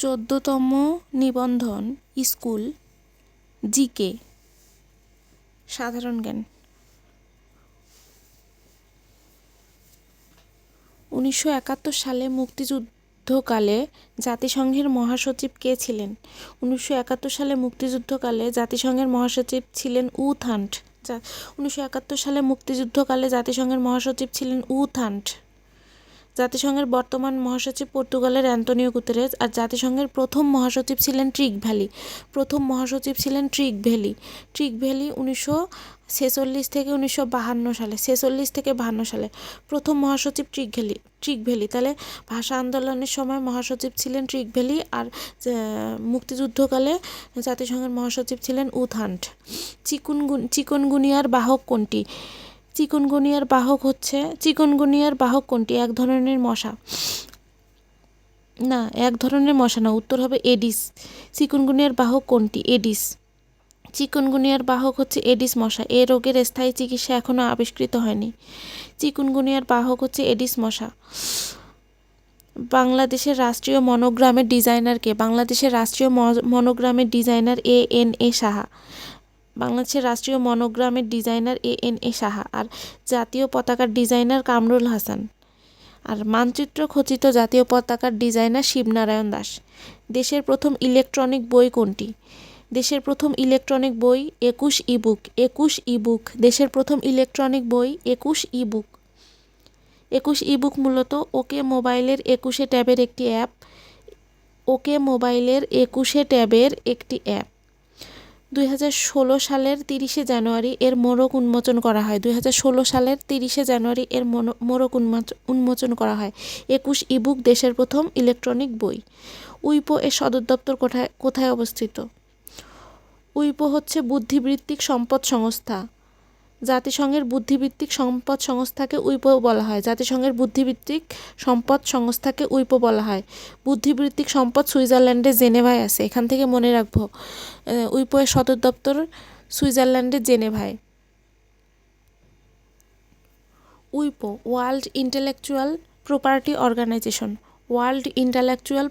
14তম নিবন্ধন school GK সাধারণ জ্ঞান। 1971 সালে মুক্তিযুদ্ধকালে জাতিসংঘের মহাসচিব কে ছিলেন? 1971 সালে মুক্তিযুদ্ধকালে জাতিসংঘের মহাসচিব ছিলেন উ থান্ট। 1971 সালে মুক্তিযুদ্ধকালে জাতিসংঘের মহাসচিব ছিলেন উ থান্ট। জাতিসংঘের বর্তমান মহাসচিব পর্তুগালের অ্যান্তোনিও গুতেরেস। আর জাতিসংঘের প্রথম মহাসচিব ছিলেন ট্রিক ভ্যালি। ট্রিক ভ্যালি 1946 থেকে 1952 সালে, 46 থেকে 52 সালে প্রথম মহাসচিব ট্রিক ভ্যালি। তাহলে ভাষা আন্দোলনের সময় মহাসচিব ছিলেন ট্রিক ভ্যালি, আর মুক্তিযুদ্ধকালে জাতিসংঘের মহাসচিব ছিলেন উ থান্ট। চিকুনগুনিয়ার বাহক কোনটি? চিকুনগুনিয়ার বাহক কোনটি? এক ধরনের মশা না, উত্তর হবে এডিস। চিকুনগুনিয়ার বাহক কোনটি? এডিস। চিকুনগুনিয়ার বাহক হচ্ছে এডিস মশা। এ রোগের স্থায়ী চিকিৎসা এখনো আবিষ্কৃত হয়নি। চিকুনগুনিয়ার বাহক হচ্ছে এডিস মশা। বাংলাদেশের রাষ্ট্রীয় মনোগ্রামের ডিজাইনার কে? বাংলাদেশের রাষ্ট্রীয় মনোগ্রামের ডিজাইনার A.N.A সাহা। বাংলাদেশের রাষ্ট্রীয় মনোগ্রামের ডিজাইনার A.N.A সাহা। আর জাতীয় পতাকার ডিজাইনার কামরুল হাসান। আর মানচিত্র খচিত জাতীয় পতাকার ডিজাইনার শিবনারায়ণ দাস। দেশের প্রথম ইলেকট্রনিক বই কোনটি? দেশের প্রথম ইলেকট্রনিক বই 21 ইবুক। দেশের প্রথম ইলেকট্রনিক বই 21 ইবুক। 21 ইবুক মূলত ওকে মোবাইলের 21 ট্যাবের একটি অ্যাপ। 2016 সালের 30 জানুয়ারি এর মোড়ক উন্মোচন করা হয়। 2016 সালের 30 জানুয়ারি এর মোড়ক উন্মোচন করা হয়। 21 ইবুক দেশের প্রথম ইলেকট্রনিক বই। উইপো এর সদর দপ্তর কোথায় অবস্থিত? উইপো হচ্ছে বুদ্ধিবৃত্তিক সম্পদ সংস্থা। জাতিসংঘের বুদ্ধিবৃত্তিক সম্পদ সংস্থাকে উইপো বলা হয়। বুদ্ধিবৃত্তিক সম্পদ সুইজারল্যান্ডের জেনেভায় আছে। এখান থেকে মনে রাখবো, উইপো এর সদর দপ্তর সুইজারল্যান্ডের জেনেভায়। উইপো world intellectual property organization. INTELLECTUAL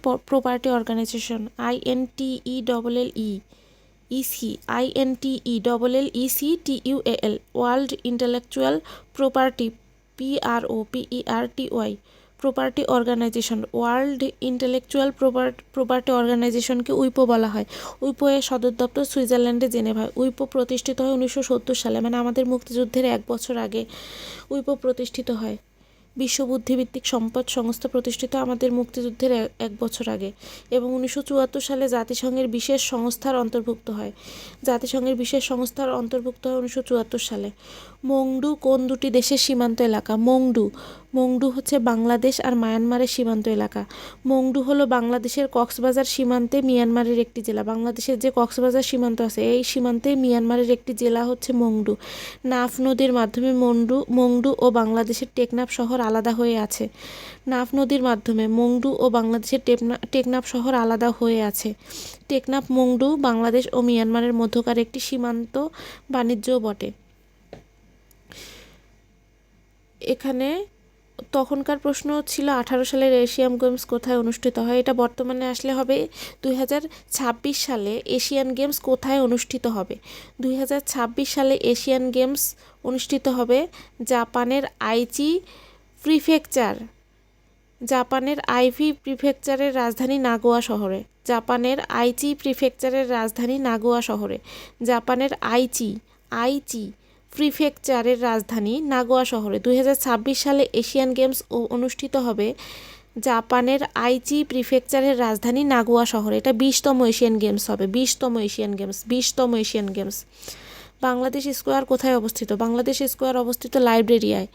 world intellectual property property organization. World intellectual property অর্গানাইজেশনকে উইপো বলা হয়। উইপো এর সদর দপ্তর সুইজারল্যান্ডের জেনেভায়। উইপো প্রতিষ্ঠিত হয় 1970 সালে, মানে আমাদের মুক্তিযুদ্ধের 1 বছর আগে উইপো প্রতিষ্ঠিত হয়। বিশ্ব বুদ্ধিবৃত্তিক সম্পদ সংস্থা প্রতিষ্ঠিত আমাদের মুক্তিযুদ্ধের 1 বছর আগে, এবং 1974 সালে জাতিসংঘের বিশেষ সংস্থার অন্তর্ভুক্ত হয়। 1974 সালে। মংডু কোন দুটি দেশের সীমান্ত এলাকা? মংডু হচ্ছে বাংলাদেশ আর মায়ানমারের সীমান্ত এলাকা। মংডু হলো বাংলাদেশের কক্সবাজার সীমান্তে মিয়ানমারের একটি জেলা। বাংলাদেশের যে কক্সবাজার সীমান্ত আছে, এই সীমান্তে মিয়ানমারের একটি জেলা হচ্ছে মংডু। নাফ নদীর মাধ্যমে মংডু ও বাংলাদেশের টেকনাফ শহর আলাদা হয়ে আছে। নাফ নদীর মাধ্যমে মংডু ও বাংলাদেশের টেকনাফ শহর আলাদা হয়ে আছে। টেকনাফ মংডু বাংলাদেশ ও মিয়ানমারের মধ্যকার একটি সীমান্ত বাণিজ্যও বটে। এখানে তখনকার প্রশ্ন ছিল 18 সালের এশিয়ান গেমস কোথায় অনুষ্ঠিত হয়। এটা বর্তমানে আসলে হবে 2026 সালে এশিয়ান গেমস কোথায় অনুষ্ঠিত হবে। 2026 সালে এশিয়ান গেমস অনুষ্ঠিত হবে জাপানের আইচি প্রিফেকচারের রাজধানী নাগোয়া শহরে। জাপানের আইচি প্রিফেকচারের রাজধানী নাগোয়া শহরে 2026 সালে এশিয়ান গেমস অনুষ্ঠিত হবে জাপানের আইচি প্রিফেকচারের রাজধানী নাগোয়া শহরে। এটা 20তম এশিয়ান গেমস হবে। 20তম এশিয়ান গেমস। বাংলাদেশ স্কোয়ার কোথায় অবস্থিত? বাংলাদেশ স্কোয়ার অবস্থিত লাইবেরিয়ায়।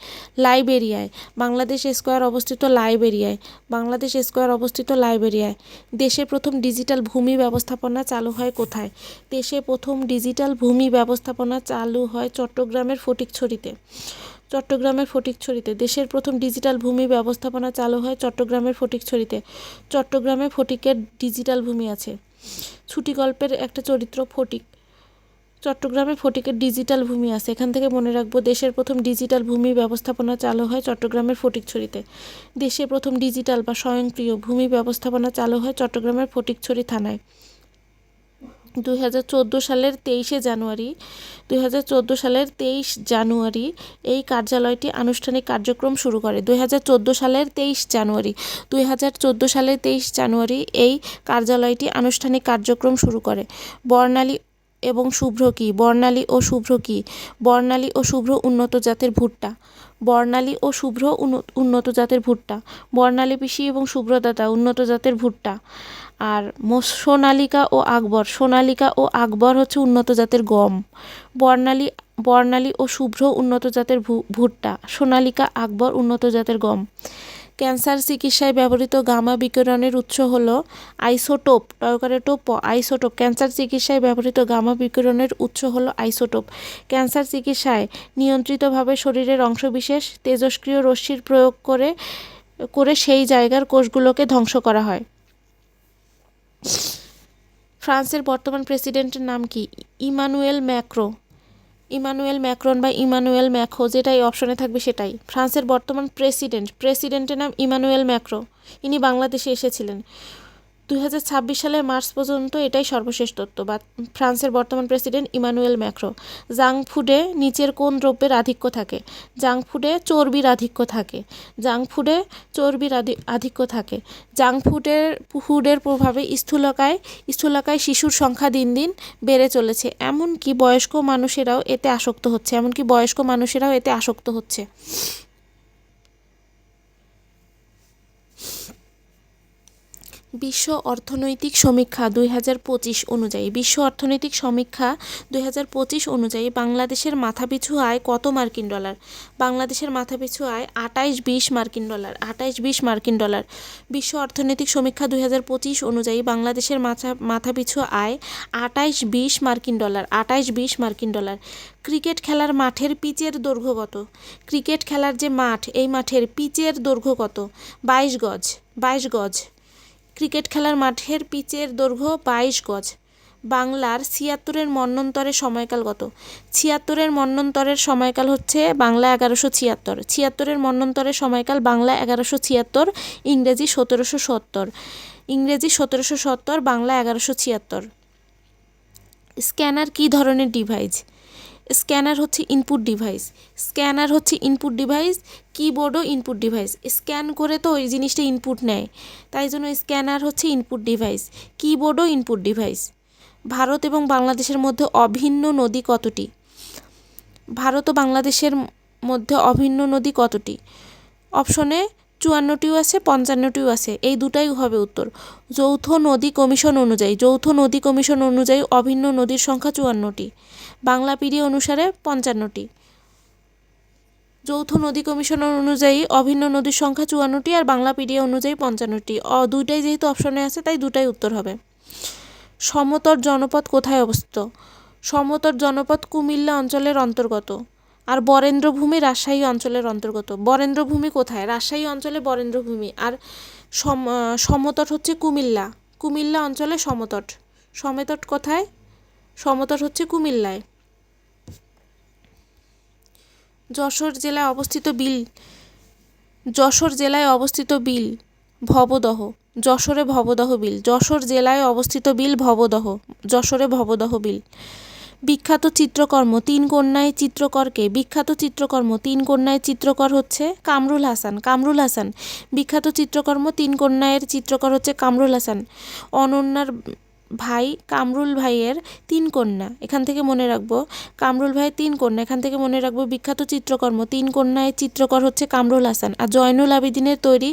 দেশের প্রথম ডিজিটাল ভূমি ব্যবস্থাপনা চালু হয় কোথায়? চট্টগ্রামের ফটিকছড়িতে। দেশের প্রথম ডিজিটাল ভূমি ব্যবস্থাপনা চালু হয় চট্টগ্রামের ফটিকছড়িতে। চট্টগ্রামে ফটিকের ডিজিটাল ভূমি আছে। ছুটি গল্পের একটা চরিত্র ফটিক। চট্টগ্রামে ফটিকের ডিজিটাল ভূমি আছে, এখান থেকে মনে রাখবো দেশের প্রথম ডিজিটাল ভূমি ব্যবস্থাপনা চালু হয় চট্টগ্রামের ফটিকছড়িতে। দেশের প্রথম ডিজিটাল বা স্বয়ংক্রিয় ভূমি ব্যবস্থাপনা চালু হয় চট্টগ্রামের ফটিকছড়ি থানায় 2014 সালের 23 জানুয়ারি এই কার্যালয়টি আনুষ্ঠানিক কার্যক্রম শুরু করে। 2014 সালের 23 জানুয়ারি এই কার্যালয়টি আনুষ্ঠানিক কার্যক্রম শুরু করে। বর্ণালী এবং শুভ্র কি? বর্ণালী ও শুভ্র কি? বর্ণালী ও শুভ্র উন্নত জাতের ভুট্টা। বর্ণালী ও শুভ্র উন্নত জাতের ভুট্টা। বর্ণালী পিসি এবং শুভ্র দাদা উন্নত জাতের ভুট্টা। আর সোনালিকা ও আকবর, সোনালিকা ও আকবর হচ্ছে উন্নত জাতের গম। বর্ণালী ও শুভ্র উন্নত জাতের ভুট্টা। সোনালিকা আকবর উন্নত জাতের গম। ক্যান্সার চিকিৎসায় ব্যবহৃত গামা বিকিরণের উৎস হলো আইসোটোপ। আইসোটোপ। ক্যান্সার চিকিৎসায় ব্যবহৃত গামা বিকিরণের উৎস হলো আইসোটোপ। ক্যান্সার চিকিৎসায় নিয়ন্ত্রিতভাবে শরীরের অংশবিশেষ তেজস্ক্রিয় রশ্মির প্রয়োগ করে সেই জায়গার কোষগুলোকে ধ্বংস করা হয়। ফ্রান্সের বর্তমান প্রেসিডেন্টের নাম কি? ইমানুয়েল ম্যাক্রন বা ইমানুয়েল ম্যাখো, যেটাই অপশনে থাকবে সেটাই। ফ্রান্সের বর্তমান প্রেসিডেন্টের নাম ইমানুয়েল ম্যাক্রো। ইনি বাংলাদেশে এসেছিলেন 2026 সালের মার্চ পর্যন্ত, এটাই সর্বশেষ তথ্য। বা ফ্রান্সের বর্তমান প্রেসিডেন্ট ইমানুয়েল ম্যাক্রো। জাঙ্ক ফুডে নিচের কোন দ্রব্যের আধিক্য থাকে? জাঙ্ক ফুডে চর্বির আধিক্য থাকে। জাঙ্ক ফুডের প্রভাবে স্থূলকায় শিশুর সংখ্যা দিন দিন বেড়ে চলেছে, এমনকি বয়স্ক মানুষেরাও এতে আসক্ত হচ্ছে। বিশ্ব অর্থনৈতিক সমীক্ষা 2025 অনুযায়ী বাংলাদেশের মাথাপিছু আয় কত মার্কিন ডলার? বাংলাদেশের মাথাপিছু আয় 28-20 মার্কিন ডলার। বিশ্ব অর্থনৈতিক সমীক্ষা 2025 অনুযায়ী বাংলাদেশের মাথাপিছু আয় 28-20 মার্কিন ডলার। ক্রিকেট খেলার মাঠের পিচের দৈর্ঘ্য কত? ক্রিকেট খেলার যে মাঠ, এই মাঠের পিচের দৈর্ঘ্য কত? 22 গজ। ক্রিকেট খেলার মাঠের পিচের দৈর্ঘ্য 22 গজ। বাংলার 76-এর মন্বন্তরের সময়কাল কত? 76-এর মন্বন্তরের সময়কাল হচ্ছে বাংলা 1176। 76-এর মন্বন্তরের সময়কাল বাংলা 1176, ইংরেজি 1770, বাংলা 1176। স্ক্যানার কী ধরনের ডিভাইস? স্ক্যানার হচ্ছে ইনপুট ডিভাইস। কিবোর্ডও ইনপুট ডিভাইস। স্ক্যান করে তো ওই জিনিসটা ইনপুট নেয়, তাই জন্য স্ক্যানার হচ্ছে ইনপুট ডিভাইস। কিবোর্ডও ইনপুট ডিভাইস। ভারত এবং বাংলাদেশের মধ্যে অভিন্ন নদী কতটি? ভারত ও বাংলাদেশের মধ্যে অভিন্ন নদী কতটি? অপশনে 54টিও আছে, 55টিও আছে, এই দুটাই হবে উত্তর। যৌথ নদী কমিশন অনুযায়ী অভিন্ন নদীর সংখ্যা 54টি। বাংলা পিডি অনুসারে 55টি। যৌথ নদী কমিশন অনুযায়ী অভিন্ন নদীর সংখ্যা 54টি আর বাংলা পিডি অনুযায়ী 55টি। দুইটাই যেহেতু অপশনে আছে তাই দুটাই উত্তর হবে। সমতট জনপদ কোথায় অবস্থিত? সমতট জনপদ কুমিল্লা অঞ্চলের অন্তর্গত। আর বরেন্দ্রভূমি রাজশাহী অঞ্চলের অন্তর্গত। বরেন্দ্রভূমি কোথায়? রাজশাহী অঞ্চলে বরেন্দ্রভূমি। আর সমতট হচ্ছে কুমিল্লা অঞ্চলে সমতট। সমতট কোথায়? সমতট হচ্ছে কুমিল্লায়। যশোর জেলায় অবস্থিত বিল ভবদহ। যশোরে ভবদহ বিল। যশোর জেলায় অবস্থিত বিল ভবদহ। যশোরে ভবদহ বিল। বিখ্যাত চিত্রকর্ম তিন কন্যায় চিত্রকরকে? বিখ্যাত চিত্রকর্ম তিন কন্যায় চিত্রকর হচ্ছে কামরুল হাসান। বিখ্যাত চিত্রকর্ম তিন কন্যায়ের চিত্রকর হচ্ছে কামরুল হাসান। অনন্যার ভাই কামরুল ভাইয়ের 3 কন্যা, এখান থেকে মনে রাখবো কামরুল ভাইয়ের 3 কন্যা, এখান থেকে মনে রাখবো বিখ্যাত চিত্রকর্ম তিন কন্যায় চিত্রকর হচ্ছে কামরুল হাসান। আর জয়নুল আবেদিনের তৈরি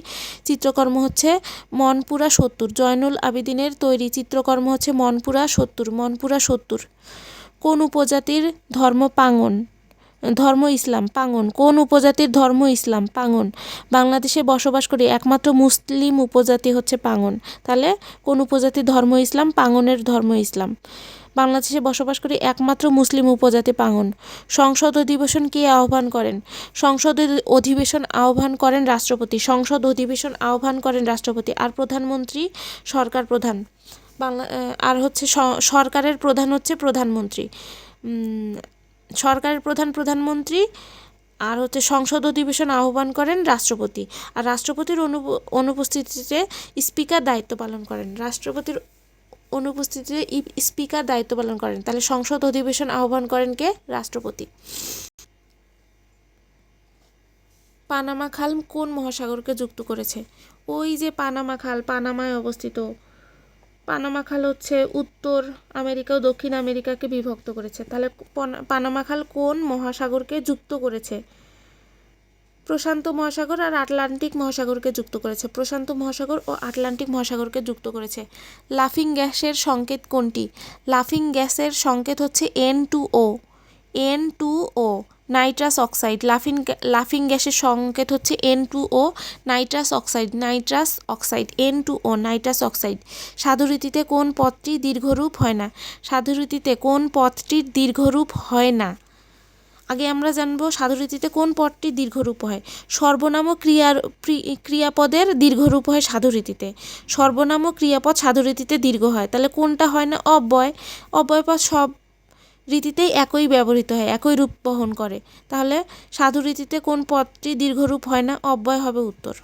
চিত্রকর্ম হচ্ছে মনপুরা 70। জয়নুল আবেদিনের তৈরি চিত্রকর্ম হচ্ছে মনপুরা 70। কোন উপজাতির ধর্ম ইসলাম? পাঙ্গন। কোন উপজাতির ধর্ম ইসলাম? পাঙ্গন। বাংলাদেশে বসবাস করি একমাত্র মুসলিম উপজাতি হচ্ছে পাঙ্গন। তাহলে কোন উপজাতির ধর্ম ইসলাম? পাঙ্গনের ধর্ম ইসলাম। বাংলাদেশে বসবাস করি একমাত্র মুসলিম উপজাতি পাঙ্গন। সংসদ অধিবেশন কে আহ্বান করেন? সংসদ অধিবেশন আহ্বান করেন রাষ্ট্রপতি। আর প্রধানমন্ত্রী সরকার প্রধান। আর হচ্ছে সরকারের প্রধান হচ্ছে প্রধানমন্ত্রী। সরকারের প্রধানমন্ত্রী, আর হচ্ছে সংসদ অধিবেশন আহ্বান করেন রাষ্ট্রপতি, আর রাষ্ট্রপতির অনুপস্থিতিতে স্পিকার দায়িত্ব পালন করেন। রাষ্ট্রপতির অনুপস্থিতিতে স্পিকার দায়িত্ব পালন করেন। তাহলে সংসদ অধিবেশন আহ্বান করেন কে? রাষ্ট্রপতি। পানামা খাল কোন মহাসাগরকে যুক্ত করেছে? ওই যে পানামা খাল, পানামায় অবস্থিত। পানামা খাল হচ্ছে উত্তর আমেরিকা ও দক্ষিণ আমেরিকাকে বিভক্ত করেছে। তাহলে পানামা খাল কোন মহাসাগরকে যুক্ত করেছে? প্রশান্ত মহাসাগর আর আটলান্টিক মহাসাগরকে যুক্ত করেছে। প্রশান্ত মহাসাগর ও আটলান্টিক মহাসাগরকে যুক্ত করেছে। লাফিং গ্যাসের সংকেত কোনটি? লাফিং গ্যাসের সংকেত হচ্ছে N2O। N2O, nitrous oxide. লাফিং গ্যাসের সংকেত হচ্ছে N2O, nitrous oxide. Nitrous oxide, N2O, nitrous oxide. সাধুরীতিতে কোন পদটি দীর্ঘরূপ হয় না? সাধুরীতিতে কোন পদটির দীর্ঘরূপ হয় না? আগে আমরা জানবো সাধুরীতিতে কোন পদটি দীর্ঘরূপ হয়। সর্বনাম ও ক্রিয়াপদের দীর্ঘরূপ হয় সাধুরীতিতে। সর্বনাম ও ক্রিয়াপদ সাধুরীতিতে দীর্ঘ হয়। তাহলে কোনটা হয় না? অব্যয়। অব্যয়পদ সব রীতিতেই একই ব্যবহৃত হয়, একই রূপ বহন করে। তাহলে সাধুরীতিতে কোন পদটি দীর্ঘরূপ হয় না? অব্যয় হবে উত্তর।